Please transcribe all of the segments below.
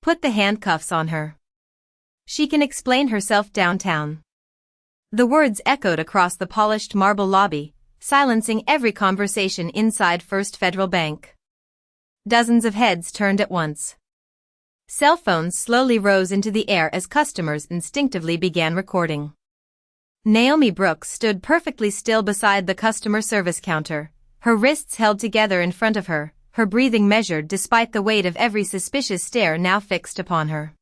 Put the handcuffs on her. She can explain herself downtown. The words echoed across the polished marble lobby, silencing every conversation inside First Federal Bank. Dozens of heads turned at once. Cell phones slowly rose into the air as customers instinctively began recording. Naomi Brooks stood perfectly still beside the customer service counter, her wrists held together in front of her, her breathing measured despite the weight of every suspicious stare now fixed upon her.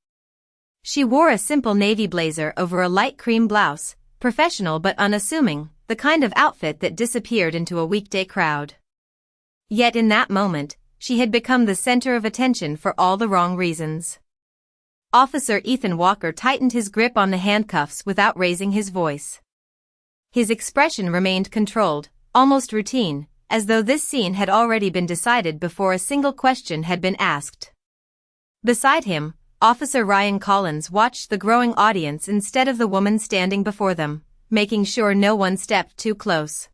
She wore a simple navy blazer over a light cream blouse, professional but unassuming, the kind of outfit that disappeared into a weekday crowd. Yet in that moment, she had become the center of attention for all the wrong reasons. Officer Ethan Walker tightened his grip on the handcuffs without raising his voice. His expression remained controlled, almost routine, as though this scene had already been decided before a single question had been asked. Beside him, Officer Ryan Collins watched the growing audience instead of the woman standing before them, making sure no one stepped too close.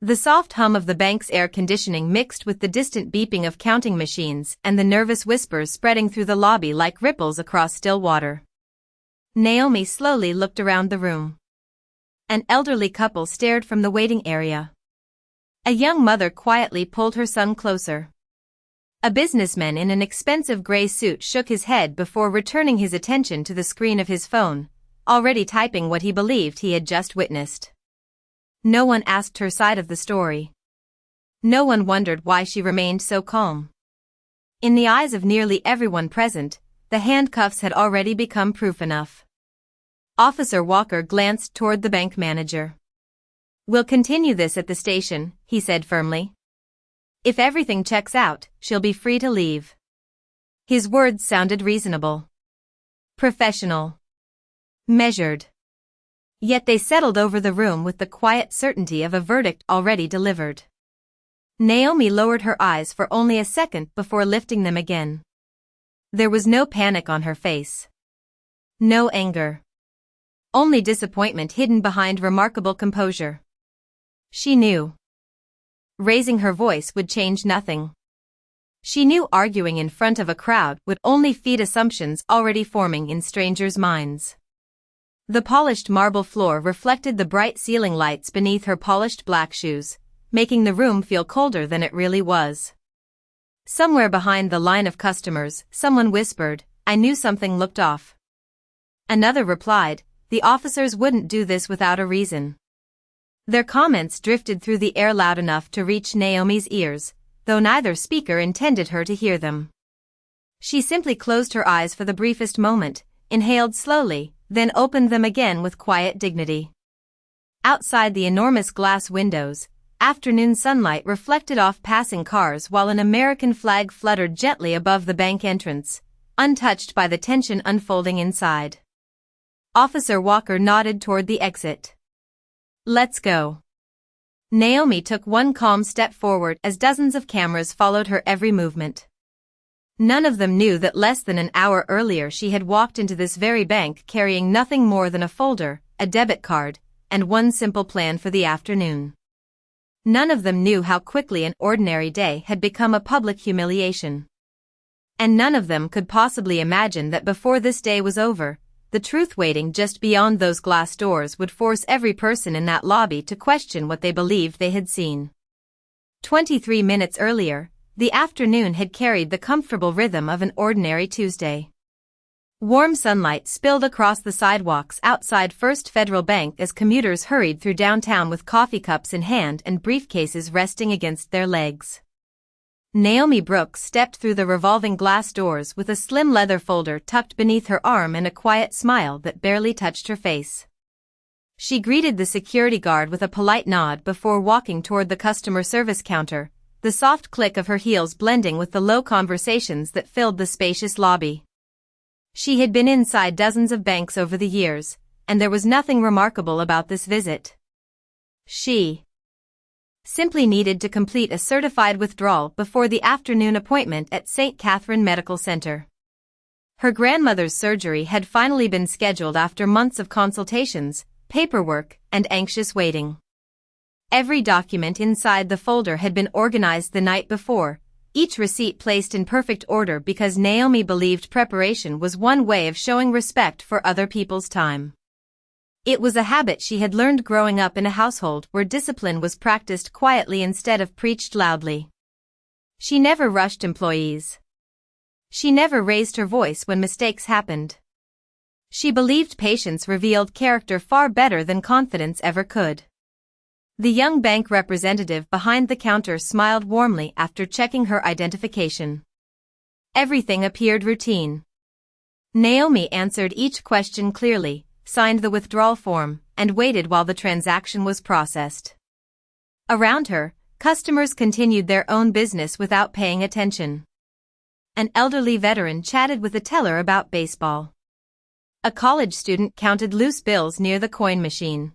The soft hum of the bank's air conditioning mixed with the distant beeping of counting machines and the nervous whispers spreading through the lobby like ripples across still water. Naomi slowly looked around the room. An elderly couple stared from the waiting area. A young mother quietly pulled her son closer. A businessman in an expensive gray suit shook his head before returning his attention to the screen of his phone, already typing what he believed he had just witnessed. No one asked her side of the story. No one wondered why she remained so calm. In the eyes of nearly everyone present, the handcuffs had already become proof enough. Officer Walker glanced toward the bank manager. "We'll continue this at the station," he said firmly. "If everything checks out, she'll be free to leave." His words sounded reasonable. Professional. Measured. Yet they settled over the room with the quiet certainty of a verdict already delivered. Naomi lowered her eyes for only a second before lifting them again. There was no panic on her face. No anger. Only disappointment hidden behind remarkable composure. She knew. Raising her voice would change nothing. She knew arguing in front of a crowd would only feed assumptions already forming in strangers' minds. The polished marble floor reflected the bright ceiling lights beneath her polished black shoes, making the room feel colder than it really was. Somewhere behind the line of customers, someone whispered, "I knew something looked off." Another replied, "The officers wouldn't do this without a reason." Their comments drifted through the air loud enough to reach Naomi's ears, though neither speaker intended her to hear them. She simply closed her eyes for the briefest moment, inhaled slowly, then opened them again with quiet dignity. Outside the enormous glass windows, afternoon sunlight reflected off passing cars while an American flag fluttered gently above the bank entrance, untouched by the tension unfolding inside. Officer Walker nodded toward the exit. "Let's go." Naomi took one calm step forward as dozens of cameras followed her every movement. None of them knew that less than an hour earlier she had walked into this very bank carrying nothing more than a folder, a debit card, and one simple plan for the afternoon. None of them knew how quickly an ordinary day had become a public humiliation. And none of them could possibly imagine that before this day was over, the truth waiting just beyond those glass doors would force every person in that lobby to question what they believed they had seen. 23 minutes earlier, the afternoon had carried the comfortable rhythm of an ordinary Tuesday. Warm sunlight spilled across the sidewalks outside First Federal Bank as commuters hurried through downtown with coffee cups in hand and briefcases resting against their legs. Naomi Brooks stepped through the revolving glass doors with a slim leather folder tucked beneath her arm and a quiet smile that barely touched her face. She greeted the security guard with a polite nod before walking toward the customer service counter, the soft click of her heels blending with the low conversations that filled the spacious lobby. She had been inside dozens of banks over the years, and there was nothing remarkable about this visit. She simply needed to complete a certified withdrawal before the afternoon appointment at St. Catherine Medical Center. Her grandmother's surgery had finally been scheduled after months of consultations, paperwork, and anxious waiting. Every document inside the folder had been organized the night before, each receipt placed in perfect order because Naomi believed preparation was one way of showing respect for other people's time. It was a habit she had learned growing up in a household where discipline was practiced quietly instead of preached loudly. She never rushed employees. She never raised her voice when mistakes happened. She believed patience revealed character far better than confidence ever could. The young bank representative behind the counter smiled warmly after checking her identification. Everything appeared routine. Naomi answered each question clearly, signed the withdrawal form, and waited while the transaction was processed. Around her, customers continued their own business without paying attention. An elderly veteran chatted with a teller about baseball. A college student counted loose bills near the coin machine.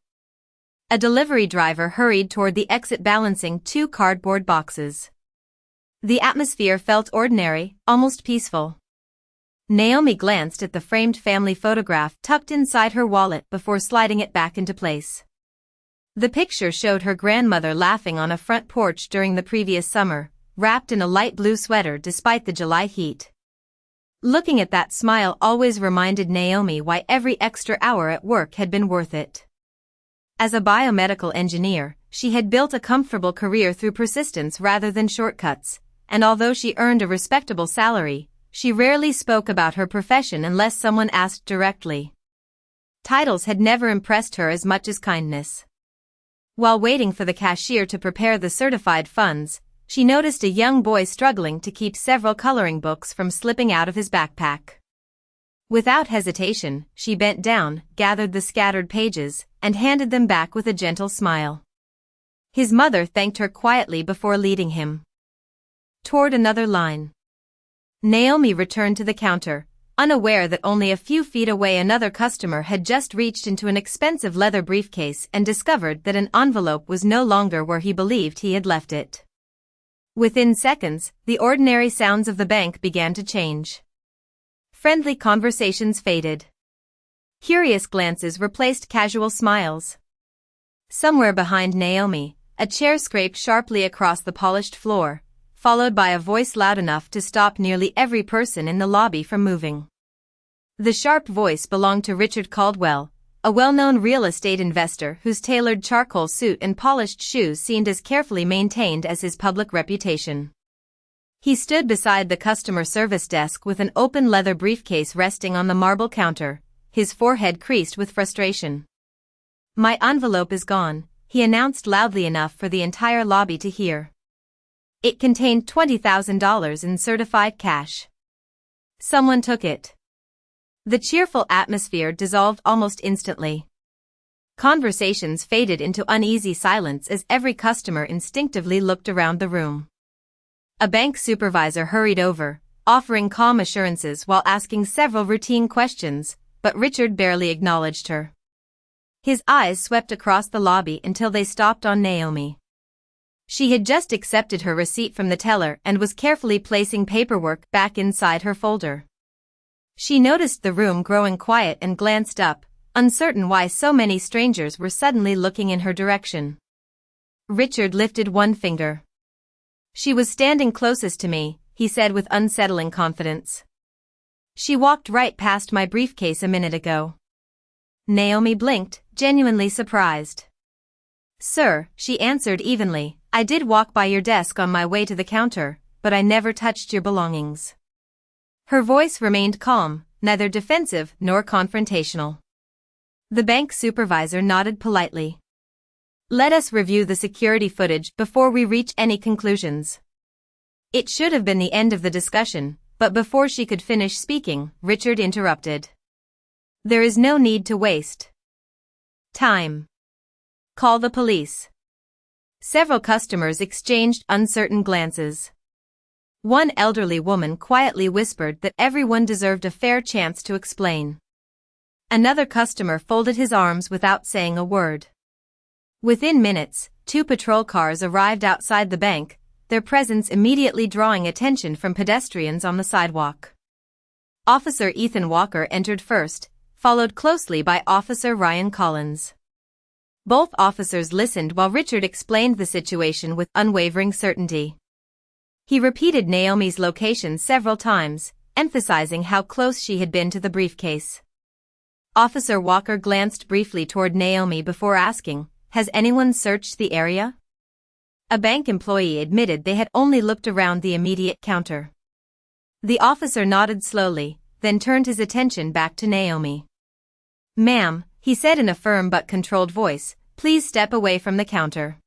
A delivery driver hurried toward the exit balancing 2 cardboard boxes. The atmosphere felt ordinary, almost peaceful. Naomi glanced at the framed family photograph tucked inside her wallet before sliding it back into place. The picture showed her grandmother laughing on a front porch during the previous summer, wrapped in a light blue sweater despite the July heat. Looking at that smile always reminded Naomi why every extra hour at work had been worth it. As a biomedical engineer, she had built a comfortable career through persistence rather than shortcuts, and although she earned a respectable salary, she rarely spoke about her profession unless someone asked directly. Titles had never impressed her as much as kindness. While waiting for the cashier to prepare the certified funds, she noticed a young boy struggling to keep several coloring books from slipping out of his backpack. Without hesitation, she bent down, gathered the scattered pages, and handed them back with a gentle smile. His mother thanked her quietly before leading him toward another line. Naomi returned to the counter, unaware that only a few feet away another customer had just reached into an expensive leather briefcase and discovered that an envelope was no longer where he believed he had left it. Within seconds, the ordinary sounds of the bank began to change. Friendly conversations faded. Curious glances replaced casual smiles. Somewhere behind Naomi, a chair scraped sharply across the polished floor, followed by a voice loud enough to stop nearly every person in the lobby from moving. The sharp voice belonged to Richard Caldwell, a well-known real estate investor whose tailored charcoal suit and polished shoes seemed as carefully maintained as his public reputation. He stood beside the customer service desk with an open leather briefcase resting on the marble counter, his forehead creased with frustration. "My envelope is gone," he announced loudly enough for the entire lobby to hear. It contained $20,000 in certified cash. Someone took it. The cheerful atmosphere dissolved almost instantly. Conversations faded into uneasy silence as every customer instinctively looked around the room. A bank supervisor hurried over, offering calm assurances while asking several routine questions, but Richard barely acknowledged her. His eyes swept across the lobby until they stopped on Naomi. She had just accepted her receipt from the teller and was carefully placing paperwork back inside her folder. She noticed the room growing quiet and glanced up, uncertain why so many strangers were suddenly looking in her direction. Richard lifted one finger. "She was standing closest to me," he said with unsettling confidence. "She walked right past my briefcase a minute ago." Naomi blinked, genuinely surprised. "Sir," she answered evenly, "I did walk by your desk on my way to the counter, but I never touched your belongings." Her voice remained calm, neither defensive nor confrontational. The bank supervisor nodded politely. "Let us review the security footage before we reach any conclusions." It should have been the end of the discussion, but before she could finish speaking, Richard interrupted. "There is no need to waste time. Call the police." Several customers exchanged uncertain glances. One elderly woman quietly whispered that everyone deserved a fair chance to explain. Another customer folded his arms without saying a word. Within minutes, 2 patrol cars arrived outside the bank, their presence immediately drawing attention from pedestrians on the sidewalk. Officer Ethan Walker entered first, followed closely by Officer Ryan Collins. Both officers listened while Richard explained the situation with unwavering certainty. He repeated Naomi's location several times, emphasizing how close she had been to the briefcase. Officer Walker glanced briefly toward Naomi before asking, "Has anyone searched the area?" A bank employee admitted they had only looked around the immediate counter. The officer nodded slowly, then turned his attention back to Naomi. "Ma'am," he said in a firm but controlled voice, "please step away from the counter."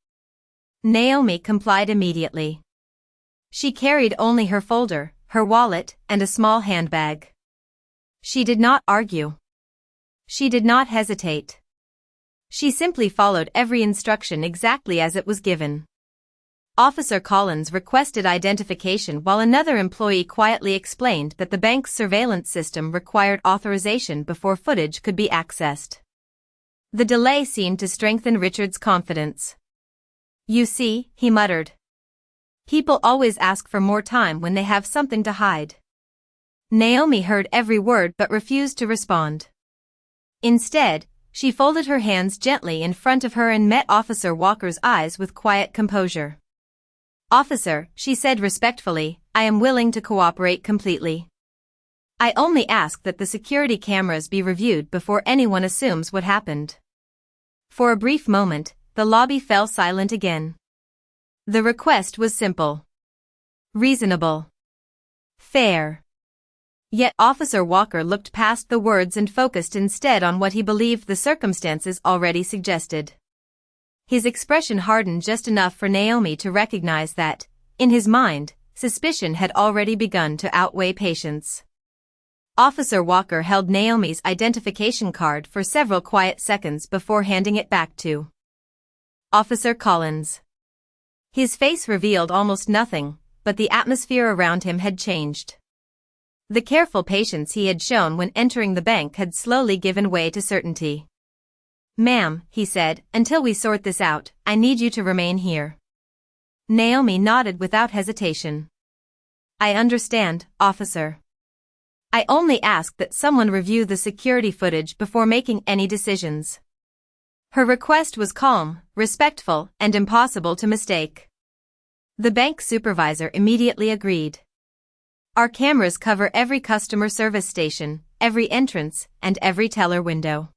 Naomi complied immediately. She carried only her folder, her wallet, and a small handbag. She did not argue. She did not hesitate. She simply followed every instruction exactly as it was given. Officer Collins requested identification while another employee quietly explained that the bank's surveillance system required authorization before footage could be accessed. The delay seemed to strengthen Richard's confidence. "You see," he muttered. "People always ask for more time when they have something to hide." Naomi heard every word but refused to respond. Instead, she folded her hands gently in front of her and met Officer Walker's eyes with quiet composure. "Officer," she said respectfully, "I am willing to cooperate completely. I only ask that the security cameras be reviewed before anyone assumes what happened." For a brief moment, the lobby fell silent again. The request was simple, reasonable, fair. Yet Officer Walker looked past the words and focused instead on what he believed the circumstances already suggested. His expression hardened just enough for Naomi to recognize that, in his mind, suspicion had already begun to outweigh patience. Officer Walker held Naomi's identification card for several quiet seconds before handing it back to Officer Collins. His face revealed almost nothing, but the atmosphere around him had changed. The careful patience he had shown when entering the bank had slowly given way to certainty. "Ma'am," he said, "until we sort this out, I need you to remain here." Naomi nodded without hesitation. "I understand, officer. I only ask that someone review the security footage before making any decisions." Her request was calm, respectful, and impossible to mistake. The bank supervisor immediately agreed. "Our cameras cover every customer service station, every entrance, and every teller window.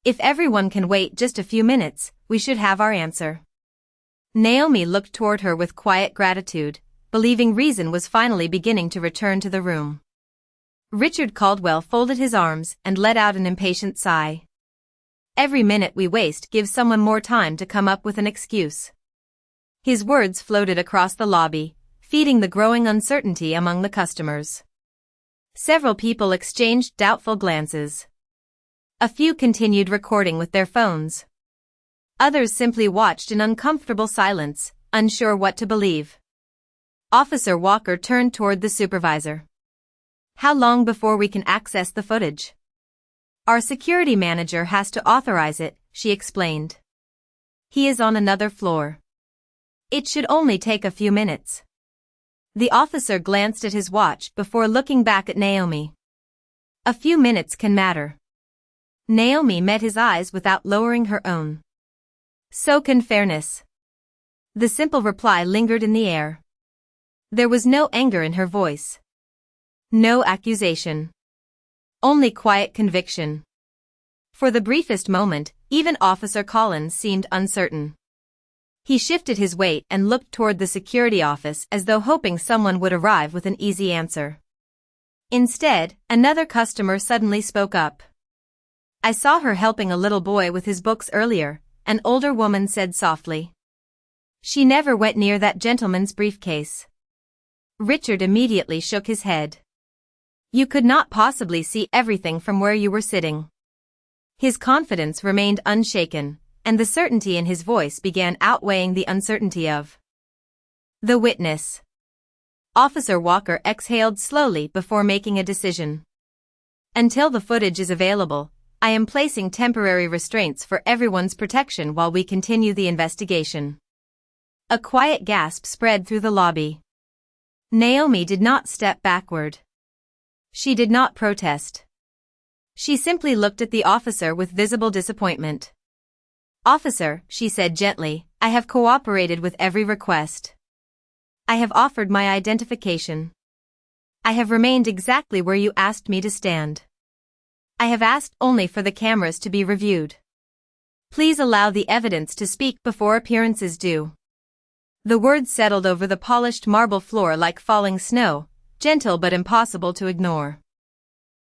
If everyone can wait just a few minutes, we should have our answer." Naomi looked toward her with quiet gratitude, believing reason was finally beginning to return to the room. Richard Caldwell folded his arms and let out an impatient sigh. "Every minute we waste gives someone more time to come up with an excuse." His words floated across the lobby, feeding the growing uncertainty among the customers. Several people exchanged doubtful glances. A few continued recording with their phones. Others simply watched in uncomfortable silence, unsure what to believe. Officer Walker turned toward the supervisor. "How long before we can access the footage?" "Our security manager has to authorize it," she explained. "He is on another floor. It should only take a few minutes." The officer glanced at his watch before looking back at Naomi. "A few minutes can matter." Naomi met his eyes without lowering her own. "So can fairness." The simple reply lingered in the air. There was no anger in her voice. No accusation. Only quiet conviction. For the briefest moment, even Officer Collins seemed uncertain. He shifted his weight and looked toward the security office as though hoping someone would arrive with an easy answer. Instead, another customer suddenly spoke up. "I saw her helping a little boy with his books earlier," an older woman said softly. "She never went near that gentleman's briefcase." Richard immediately shook his head. "You could not possibly see everything from where you were sitting." His confidence remained unshaken, and the certainty in his voice began outweighing the uncertainty of the witness. Officer Walker exhaled slowly before making a decision. "Until the footage is available, I am placing temporary restraints for everyone's protection while we continue the investigation." A quiet gasp spread through the lobby. Naomi did not step backward. She did not protest. She simply looked at the officer with visible disappointment. "Officer," she said gently, "I have cooperated with every request. I have offered my identification. I have remained exactly where you asked me to stand. I have asked only for the cameras to be reviewed. Please allow the evidence to speak before appearances do. The words settled over the polished marble floor like falling snow, gentle but impossible to ignore.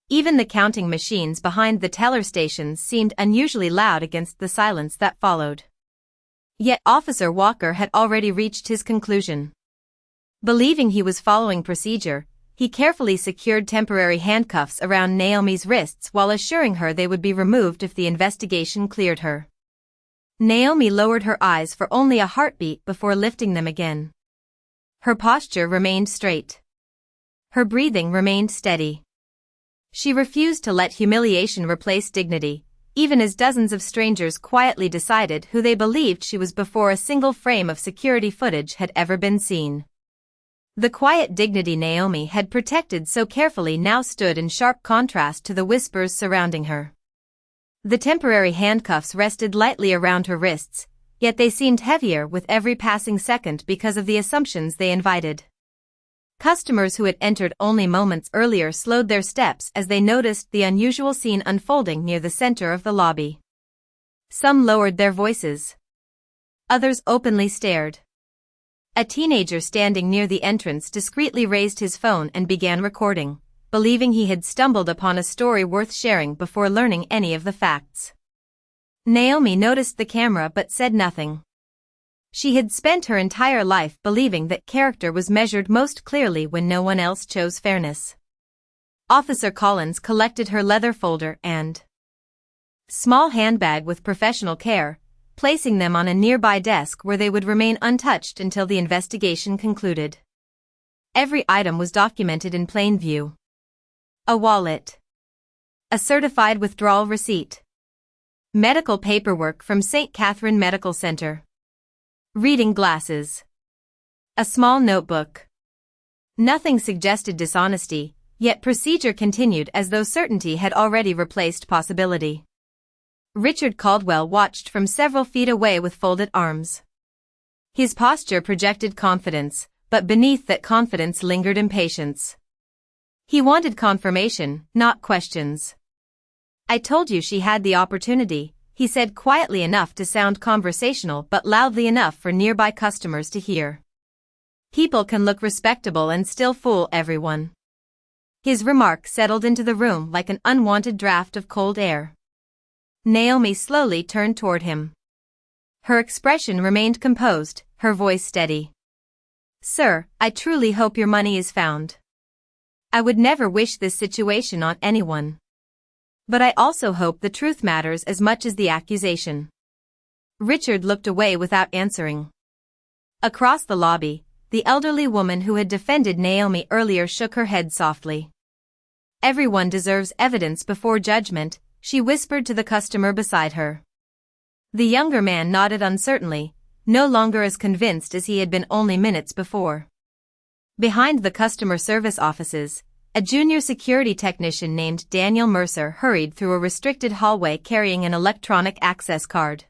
Even the counting machines behind the teller stations seemed unusually loud against the silence that followed. Yet Officer Walker had already reached his conclusion. Believing he was following procedure, he carefully secured temporary handcuffs around Naomi's wrists while assuring her they would be removed if the investigation cleared her. Naomi lowered her eyes for only a heartbeat before lifting them again. Her posture remained straight. Her breathing remained steady. She refused to let humiliation replace dignity, even as dozens of strangers quietly decided who they believed she was before a single frame of security footage had ever been seen. The quiet dignity Naomi had protected so carefully now stood in sharp contrast to the whispers surrounding her. The temporary handcuffs rested lightly around her wrists, yet they seemed heavier with every passing second because of the assumptions they invited. Customers who had entered only moments earlier slowed their steps as they noticed the unusual scene unfolding near the center of the lobby. Some lowered their voices. Others openly stared. A teenager standing near the entrance discreetly raised his phone and began recording, believing he had stumbled upon a story worth sharing before learning any of the facts. Naomi noticed the camera but said nothing. She had spent her entire life believing that character was measured most clearly when no one else chose fairness. Officer Collins collected her leather folder and small handbag with professional care, placing them on a nearby desk where they would remain untouched until the investigation concluded. Every item was documented in plain view. A wallet. A certified withdrawal receipt. Medical paperwork from St. Catherine Medical Center. Reading glasses. A small notebook. Nothing suggested dishonesty, yet procedure continued as though certainty had already replaced possibility. Richard Caldwell watched from several feet away with folded arms. His posture projected confidence, but beneath that confidence lingered impatience. He wanted confirmation, not questions. I told you she had the opportunity, he said quietly enough to sound conversational but loudly enough for nearby customers to hear. People can look respectable and still fool everyone. His remark settled into the room like an unwanted draft of cold air. Naomi slowly turned toward him. Her expression remained composed, her voice steady. Sir, I truly hope your money is found. I would never wish this situation on anyone. But I also hope the truth matters as much as the accusation. Richard looked away without answering. Across the lobby, the elderly woman who had defended Naomi earlier shook her head softly. Everyone deserves evidence before judgment, she whispered to the customer beside her. The younger man nodded uncertainly, no longer as convinced as he had been only minutes before. Behind the customer service offices, a junior security technician named Daniel Mercer hurried through a restricted hallway carrying an electronic access card.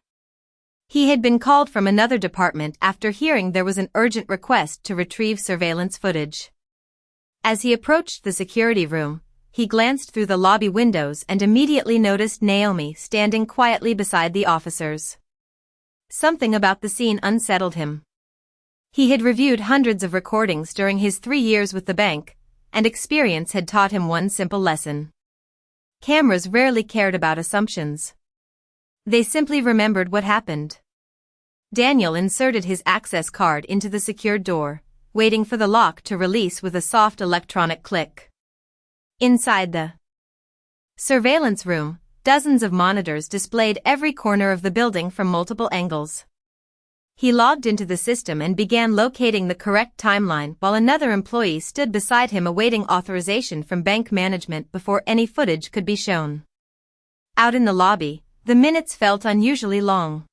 He had been called from another department after hearing there was an urgent request to retrieve surveillance footage. As he approached the security room, he glanced through the lobby windows and immediately noticed Naomi standing quietly beside the officers. Something about the scene unsettled him. He had reviewed hundreds of recordings during his 3 years with the bank, and experience had taught him one simple lesson. Cameras rarely cared about assumptions. They simply remembered what happened. Daniel inserted his access card into the secured door, waiting for the lock to release with a soft electronic click. Inside the surveillance room, dozens of monitors displayed every corner of the building from multiple angles. He logged into the system and began locating the correct timeline while another employee stood beside him awaiting authorization from bank management before any footage could be shown. Out in the lobby, the minutes felt unusually long.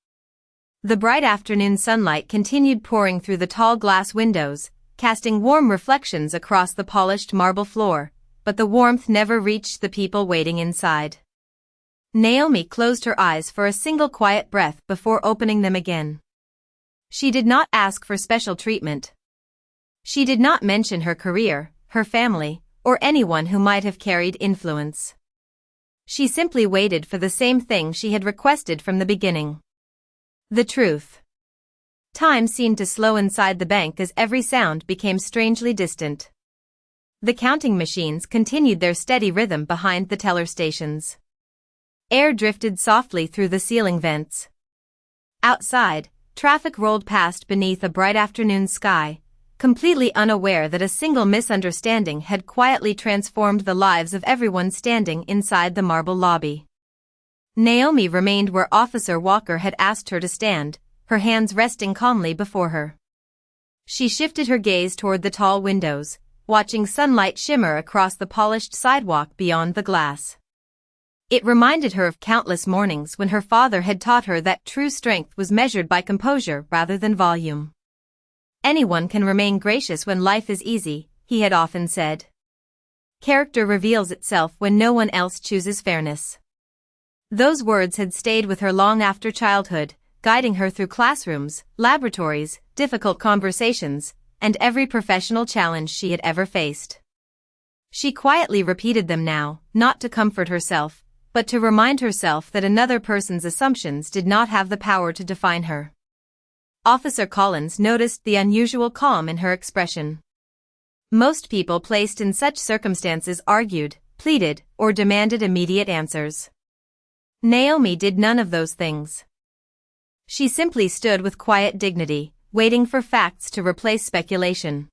The bright afternoon sunlight continued pouring through the tall glass windows, casting warm reflections across the polished marble floor, but the warmth never reached the people waiting inside. Naomi closed her eyes for a single quiet breath before opening them again. She did not ask for special treatment. She did not mention her career, her family, or anyone who might have carried influence. She simply waited for the same thing she had requested from the beginning. The truth. Time seemed to slow inside the bank as every sound became strangely distant. The counting machines continued their steady rhythm behind the teller stations. Air drifted softly through the ceiling vents. Outside, traffic rolled past beneath a bright afternoon sky, completely unaware that a single misunderstanding had quietly transformed the lives of everyone standing inside the marble lobby. Naomi remained where Officer Walker had asked her to stand, her hands resting calmly before her. She shifted her gaze toward the tall windows, watching sunlight shimmer across the polished sidewalk beyond the glass. It reminded her of countless mornings when her father had taught her that true strength was measured by composure rather than volume. Anyone can remain gracious when life is easy, he had often said. Character reveals itself when no one else chooses fairness. Those words had stayed with her long after childhood, guiding her through classrooms, laboratories, difficult conversations, and every professional challenge she had ever faced. She quietly repeated them now, not to comfort herself, but to remind herself that another person's assumptions did not have the power to define her. Officer Collins noticed the unusual calm in her expression. Most people placed in such circumstances argued, pleaded, or demanded immediate answers. Naomi did none of those things. She simply stood with quiet dignity, waiting for facts to replace speculation.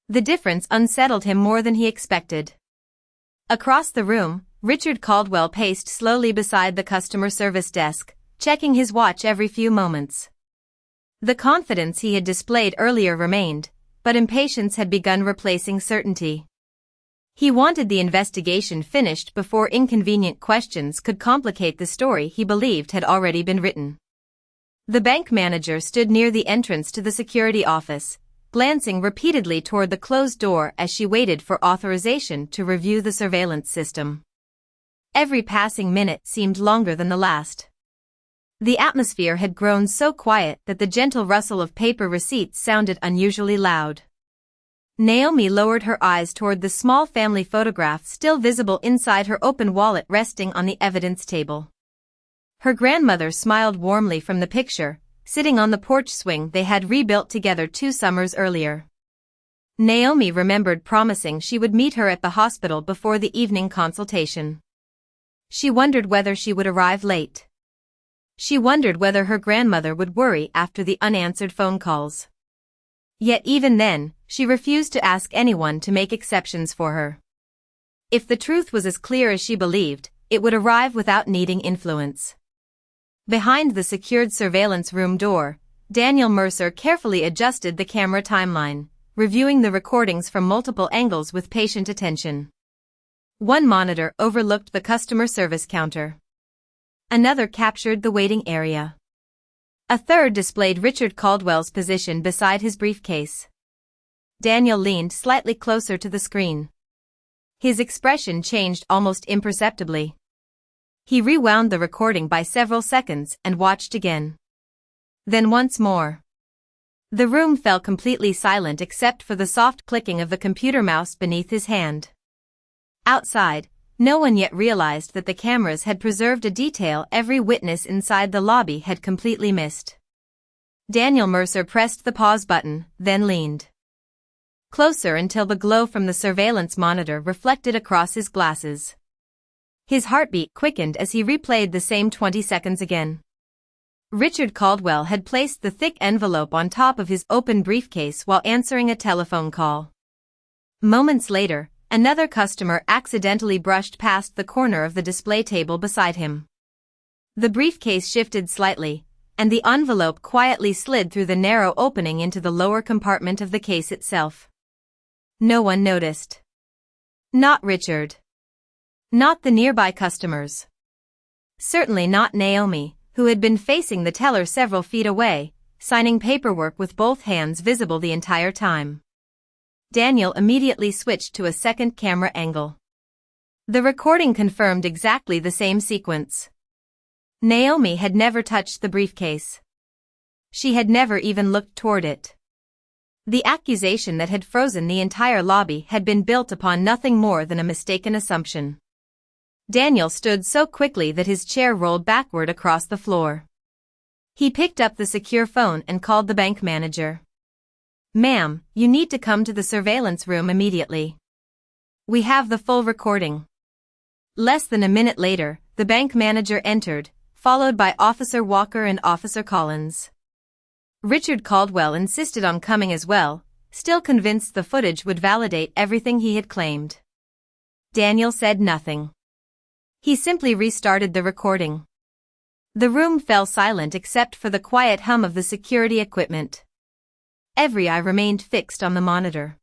The difference unsettled him more than he expected. Across the room, Richard Caldwell paced slowly beside the customer service desk, checking his watch every few moments. The confidence he had displayed earlier remained, but impatience had begun replacing certainty. He wanted the investigation finished before inconvenient questions could complicate the story he believed had already been written. The bank manager stood near the entrance to the security office, glancing repeatedly toward the closed door as she waited for authorization to review the surveillance system. Every passing minute seemed longer than the last. The atmosphere had grown so quiet that the gentle rustle of paper receipts sounded unusually loud. Naomi lowered her eyes toward the small family photograph still visible inside her open wallet resting on the evidence table. Her grandmother smiled warmly from the picture, sitting on the porch swing they had rebuilt together 2 summers earlier. Naomi remembered promising she would meet her at the hospital before the evening consultation. She wondered whether she would arrive late. She wondered whether her grandmother would worry after the unanswered phone calls. Yet even then, she refused to ask anyone to make exceptions for her. If the truth was as clear as she believed, it would arrive without needing influence. Behind the secured surveillance room door, Daniel Mercer carefully adjusted the camera timeline, reviewing the recordings from multiple angles with patient attention. One monitor overlooked the customer service counter. Another captured the waiting area. A third displayed Richard Caldwell's position beside his briefcase. Daniel leaned slightly closer to the screen. His expression changed almost imperceptibly. He rewound the recording by several seconds and watched again. Then once more. The room fell completely silent except for the soft clicking of the computer mouse beneath his hand. Outside, no one yet realized that the cameras had preserved a detail every witness inside the lobby had completely missed. Daniel Mercer pressed the pause button, then leaned closer until the glow from the surveillance monitor reflected across his glasses. His heartbeat quickened as he replayed the same 20 seconds again. Richard Caldwell had placed the thick envelope on top of his open briefcase while answering a telephone call. Moments later, another customer accidentally brushed past the corner of the display table beside him. The briefcase shifted slightly, and the envelope quietly slid through the narrow opening into the lower compartment of the case itself. No one noticed. Not Richard. Not the nearby customers. Certainly not Naomi, who had been facing the teller several feet away, signing paperwork with both hands visible the entire time. Daniel immediately switched to a second camera angle. The recording confirmed exactly the same sequence. Naomi had never touched the briefcase. She had never even looked toward it. The accusation that had frozen the entire lobby had been built upon nothing more than a mistaken assumption. Daniel stood so quickly that his chair rolled backward across the floor. He picked up the secure phone and called the bank manager. "Ma'am, you need to come to the surveillance room immediately. We have the full recording." Less than a minute later, the bank manager entered, followed by Officer Walker and Officer Collins. Richard Caldwell insisted on coming as well, still convinced the footage would validate everything he had claimed. Daniel said nothing. He simply restarted the recording. The room fell silent except for the quiet hum of the security equipment. Every eye remained fixed on the monitor.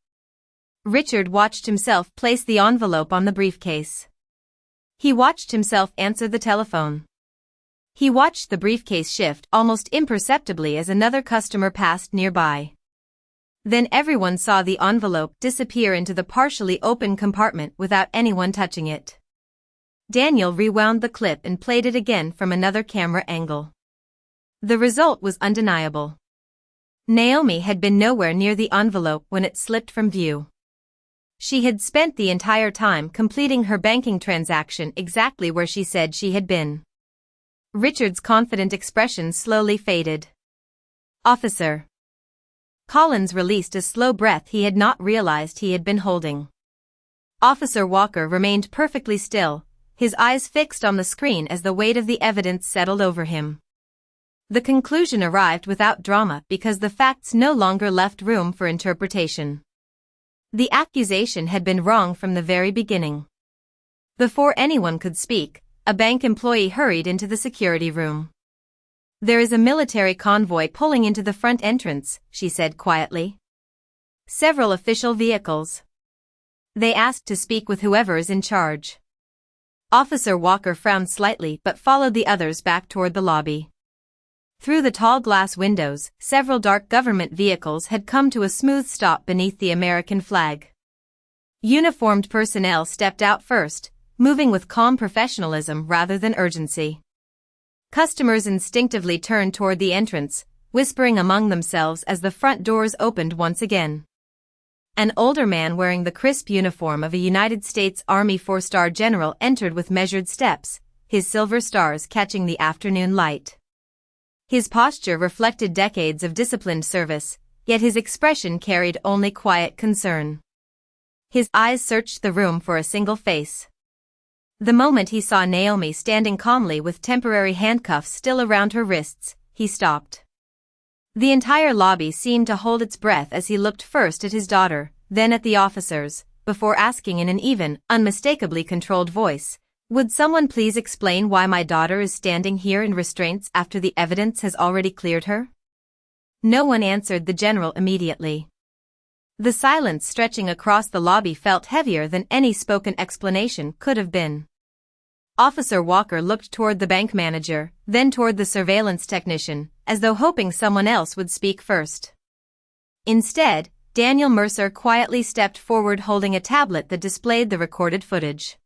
Richard watched himself place the envelope on the briefcase. He watched himself answer the telephone. He watched the briefcase shift almost imperceptibly as another customer passed nearby. Then everyone saw the envelope disappear into the partially open compartment without anyone touching it. Daniel rewound the clip and played it again from another camera angle. The result was undeniable. Naomi had been nowhere near the envelope when it slipped from view. She had spent the entire time completing her banking transaction exactly where she said she had been. Richard's confident expression slowly faded. "Officer." Collins released a slow breath he had not realized he had been holding. Officer Walker remained perfectly still, his eyes fixed on the screen as the weight of the evidence settled over him. The conclusion arrived without drama because the facts no longer left room for interpretation. The accusation had been wrong from the very beginning. Before anyone could speak, a bank employee hurried into the security room. "There is a military convoy pulling into the front entrance," she said quietly. "Several official vehicles. They asked to speak with whoever is in charge." Officer Walker frowned slightly but followed the others back toward the lobby. Through the tall glass windows, several dark government vehicles had come to a smooth stop beneath the American flag. Uniformed personnel stepped out first, moving with calm professionalism rather than urgency. Customers instinctively turned toward the entrance, whispering among themselves as the front doors opened once again. An older man wearing the crisp uniform of a United States Army four-star general entered with measured steps, his silver stars catching the afternoon light. His posture reflected decades of disciplined service, yet his expression carried only quiet concern. His eyes searched the room for a single face. The moment he saw Naomi standing calmly with temporary handcuffs still around her wrists, he stopped. The entire lobby seemed to hold its breath as he looked first at his daughter, then at the officers, before asking in an even, unmistakably controlled voice, "Would someone please explain why my daughter is standing here in restraints after the evidence has already cleared her?" No one answered the general immediately. The silence stretching across the lobby felt heavier than any spoken explanation could have been. Officer Walker looked toward the bank manager, then toward the surveillance technician, as though hoping someone else would speak first. Instead, Daniel Mercer quietly stepped forward holding a tablet that displayed the recorded footage.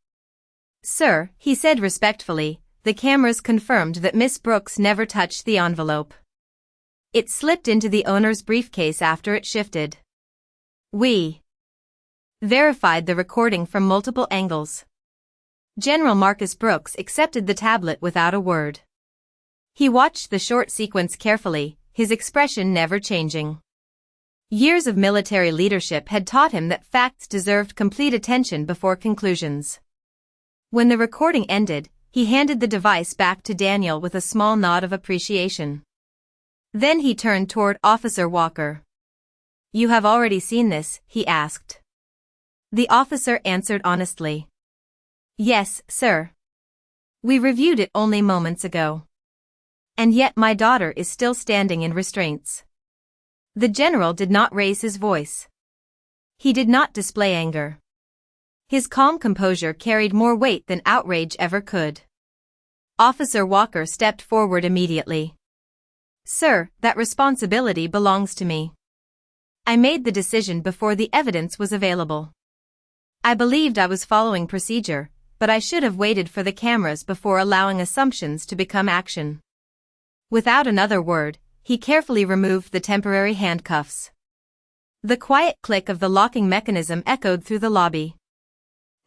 "Sir," he said respectfully, "the cameras confirmed that Miss Brooks never touched the envelope. It slipped into the owner's briefcase after it shifted. We verified the recording from multiple angles." General Marcus Brooks accepted the tablet without a word. He watched the short sequence carefully, his expression never changing. Years of military leadership had taught him that facts deserved complete attention before conclusions. When the recording ended, he handed the device back to Daniel with a small nod of appreciation. Then he turned toward Officer Walker. "You have already seen this?" he asked. The officer answered honestly. "Yes, sir. We reviewed it only moments ago. And yet my daughter is still standing in restraints." The general did not raise his voice. He did not display anger. His calm composure carried more weight than outrage ever could. Officer Walker stepped forward immediately. "Sir, that responsibility belongs to me. I made the decision before the evidence was available. I believed I was following procedure, but I should have waited for the cameras before allowing assumptions to become action." Without another word, he carefully removed the temporary handcuffs. The quiet click of the locking mechanism echoed through the lobby.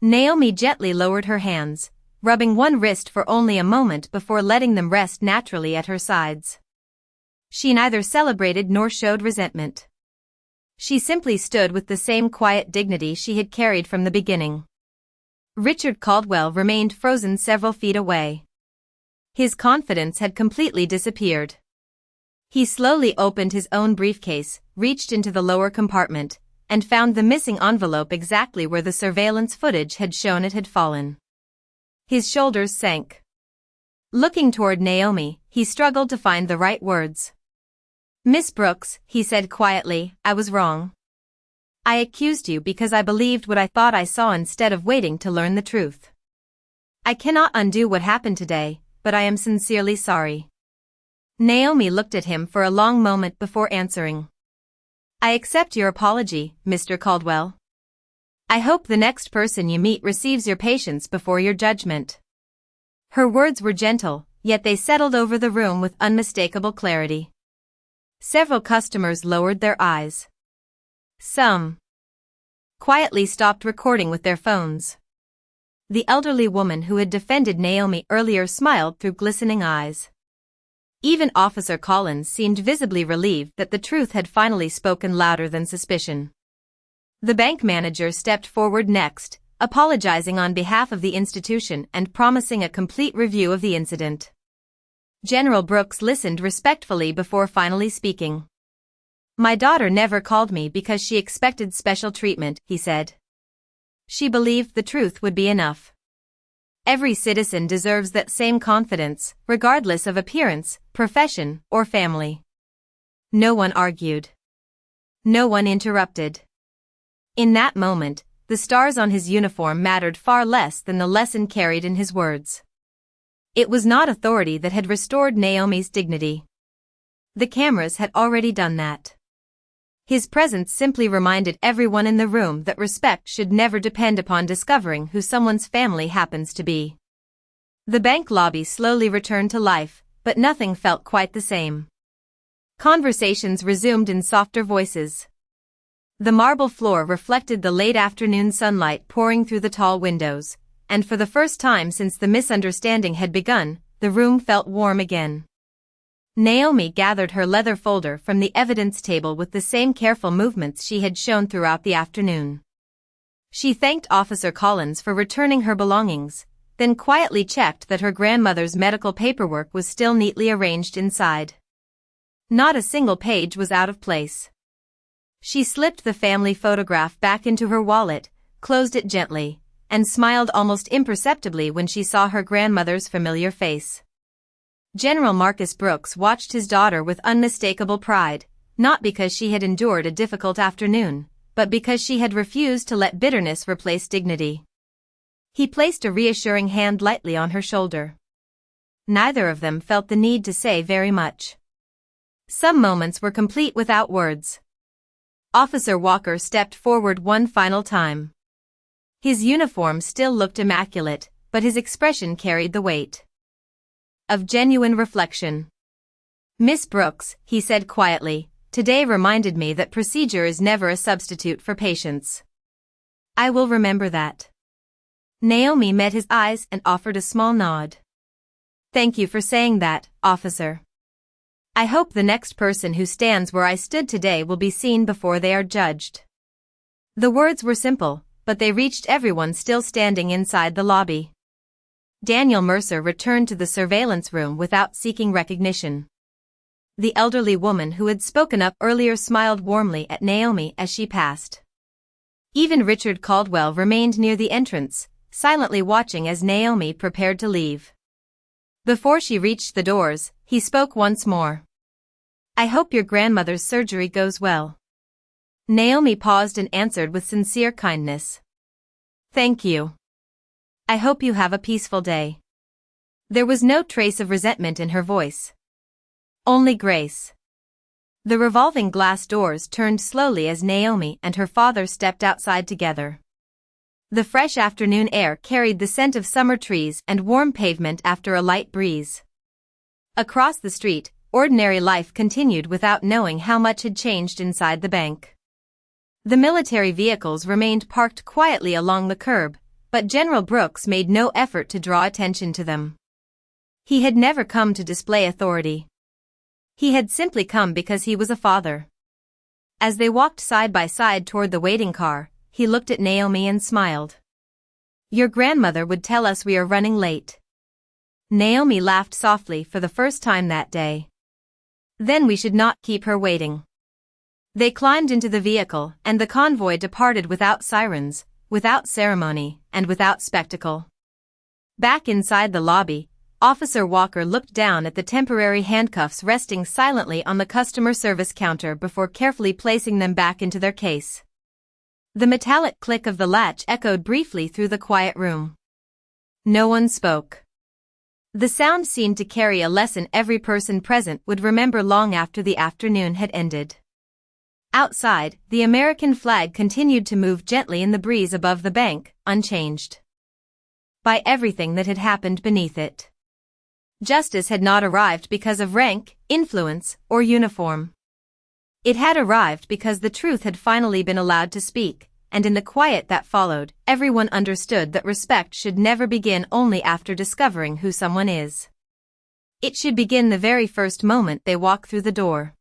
Naomi gently lowered her hands, rubbing one wrist for only a moment before letting them rest naturally at her sides. She neither celebrated nor showed resentment. She simply stood with the same quiet dignity she had carried from the beginning. Richard Caldwell remained frozen several feet away. His confidence had completely disappeared. He slowly opened his own briefcase, reached into the lower compartment, and found the missing envelope exactly where the surveillance footage had shown it had fallen. His shoulders sank. Looking toward Naomi, he struggled to find the right words. "Miss Brooks," he said quietly, "I was wrong. I accused you because I believed what I thought I saw instead of waiting to learn the truth. I cannot undo what happened today, but I am sincerely sorry." Naomi looked at him for a long moment before answering. "I accept your apology, Mr. Caldwell. I hope the next person you meet receives your patience before your judgment." Her words were gentle, yet they settled over the room with unmistakable clarity. Several customers lowered their eyes. Some quietly stopped recording with their phones. The elderly woman who had defended Naomi earlier smiled through glistening eyes. Even Officer Collins seemed visibly relieved that the truth had finally spoken louder than suspicion. The bank manager stepped forward next, apologizing on behalf of the institution and promising a complete review of the incident. General Brooks listened respectfully before finally speaking. "My daughter never called me because she expected special treatment," he said. "She believed the truth would be enough. Every citizen deserves that same confidence, regardless of appearance, profession, or family." No one argued. No one interrupted. In that moment, the stars on his uniform mattered far less than the lesson carried in his words. It was not authority that had restored Naomi's dignity. The cameras had already done that. His presence simply reminded everyone in the room that respect should never depend upon discovering who someone's family happens to be. The bank lobby slowly returned to life, but nothing felt quite the same. Conversations resumed in softer voices. The marble floor reflected the late afternoon sunlight pouring through the tall windows, and for the first time since the misunderstanding had begun, the room felt warm again. Naomi gathered her leather folder from the evidence table with the same careful movements she had shown throughout the afternoon. She thanked Officer Collins for returning her belongings, then quietly checked that her grandmother's medical paperwork was still neatly arranged inside. Not a single page was out of place. She slipped the family photograph back into her wallet, closed it gently, and smiled almost imperceptibly when she saw her grandmother's familiar face. General Marcus Brooks watched his daughter with unmistakable pride, not because she had endured a difficult afternoon, but because she had refused to let bitterness replace dignity. He placed a reassuring hand lightly on her shoulder. Neither of them felt the need to say very much. Some moments were complete without words. Officer Walker stepped forward one final time. His uniform still looked immaculate, but his expression carried the weight of genuine reflection. "Miss Brooks," he said quietly, "today reminded me that procedure is never a substitute for patience. I will remember that." Naomi met his eyes and offered a small nod. "Thank you for saying that, officer. I hope the next person who stands where I stood today will be seen before they are judged." The words were simple, but they reached everyone still standing inside the lobby. Daniel Mercer returned to the surveillance room without seeking recognition. The elderly woman who had spoken up earlier smiled warmly at Naomi as she passed. Even Richard Caldwell remained near the entrance, silently watching as Naomi prepared to leave. Before she reached the doors, he spoke once more. "I hope your grandmother's surgery goes well." Naomi paused and answered with sincere kindness. "Thank you. I hope you have a peaceful day." There was no trace of resentment in her voice. Only grace. The revolving glass doors turned slowly as Naomi and her father stepped outside together. The fresh afternoon air carried the scent of summer trees and warm pavement after a light breeze. Across the street, ordinary life continued without knowing how much had changed inside the bank. The military vehicles remained parked quietly along the curb, but General Brooks made no effort to draw attention to them. He had never come to display authority. He had simply come because he was a father. As they walked side by side toward the waiting car, he looked at Naomi and smiled. "Your grandmother would tell us we are running late." Naomi laughed softly for the first time that day. "Then we should not keep her waiting." They climbed into the vehicle, and the convoy departed without sirens, without ceremony, and without spectacle. Back inside the lobby, Officer Walker looked down at the temporary handcuffs resting silently on the customer service counter before carefully placing them back into their case. The metallic click of the latch echoed briefly through the quiet room. No one spoke. The sound seemed to carry a lesson every person present would remember long after the afternoon had ended. Outside, the American flag continued to move gently in the breeze above the bank, unchanged by everything that had happened beneath it. Justice had not arrived because of rank, influence, or uniform. It had arrived because the truth had finally been allowed to speak, and in the quiet that followed, everyone understood that respect should never begin only after discovering who someone is. It should begin the very first moment they walk through the door.